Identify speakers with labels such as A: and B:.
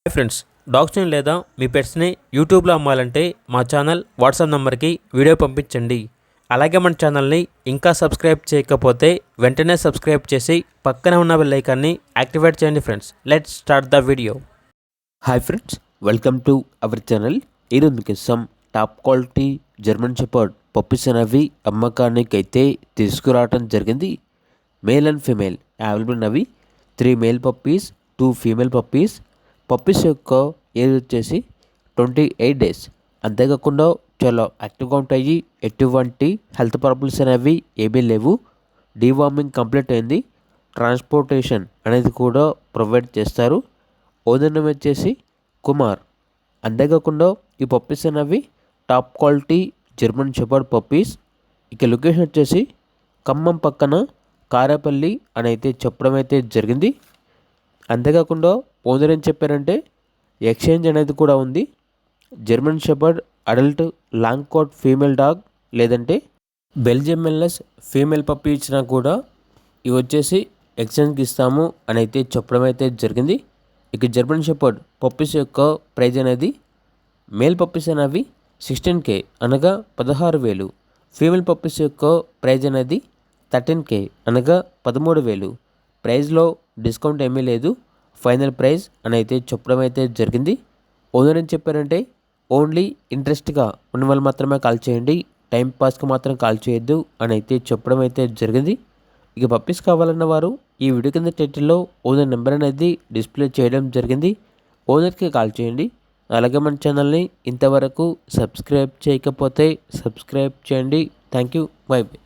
A: Hi friends, డాగ్స్ని లేదా మీ పెట్స్ని యూట్యూబ్లో అమ్మాలంటే మా ఛానల్ వాట్సాప్ నెంబర్కి వీడియో పంపించండి. అలాగే మన ఛానల్ని ఇంకా సబ్స్క్రైబ్ చేయకపోతే వెంటనే సబ్స్క్రైబ్ చేసి పక్కనే ఉన్న బెల్ ఐకాన్ని యాక్టివేట్ చేయండి. Friends, let's start the video.
B: Hi friends, welcome to our channel. ఈరోజు మీకు some top quality German shepherd puppies అనేవి అమ్మకానికి అయితే తీసుకురావడం జరిగింది. మేల్ అండ్ ఫీమేల్ అవైలబుల్ ఉన్నవి. 3 male puppies, 2 female puppies. Puppies యొక్క ఏజ్ వచ్చేసి 28 డేస్. అంతేకాకుండా చాలా యాక్టివ్గా ఉంటాయి. ఎటువంటి హెల్త్ ప్రాబ్లమ్స్ అనేవి ఏమీ లేవు. డీవార్మింగ్ కంప్లీట్ అయింది. ట్రాన్స్పోర్టేషన్ అనేది కూడా ప్రొవైడ్ చేస్తారు. ఓనర్ నేమ్ వచ్చేసి కుమార్. అంతేకాకుండా ఈ పప్పీస్ అనేవి top quality German shepherd puppies. ఇక లొకేషన్ వచ్చేసి ఖమ్మం పక్కన కారేపల్లి అని అయితే చెప్పడం అయితే జరిగింది. అంతేకాకుండా ఓనర్ ఏం చెప్పారంటే ఎక్స్చేంజ్ అనేది కూడా ఉంది. German shepherd adult long coat female dog లేదంటే బెల్జియం మెల్లస్ ఫీమేల్ పప్పీ ఇచ్చినా కూడా ఇవి వచ్చేసి ఎక్స్చేంజ్కి ఇస్తాము అని అయితే చెప్పడం అయితే జరిగింది. ఇక జర్మన్ షెపర్డ్ పప్పీస్ యొక్క ప్రైజ్ అనేది మేల్ పప్పీస్ అనేవి 16K అనగా 16,000. ఫీమేల్ పప్పీస్ యొక్క ప్రైజ్ అనేది 13K అనగా 13,000. ప్రైజ్లో డిస్కౌంట్ ఏమీ లేదు. ఫైనల్ ప్రైజ్ అని అయితే చెప్పడం అయితే జరిగింది. ఓనర్ ఏం చెప్పారంటే ఓన్లీ ఇంట్రెస్ట్గా ఉన్న వాళ్ళు మాత్రమే కాల్ చేయండి, టైం పాస్కి మాత్రం కాల్ చేయొద్దు అని అయితే చెప్పడం అయితే జరిగింది. ఇక పప్పీస్ కావాలన్న వారు ఈ వీడియో కింద టైటిల్లో ఓనర్ నెంబర్ అనేది డిస్ప్లే చేయడం జరిగింది. ఓనర్కి కాల్ చేయండి. అలాగే మన ఛానల్ని ఇంతవరకు సబ్స్క్రైబ్ చేయకపోతే సబ్స్క్రైబ్ చేయండి. Thank you. By by.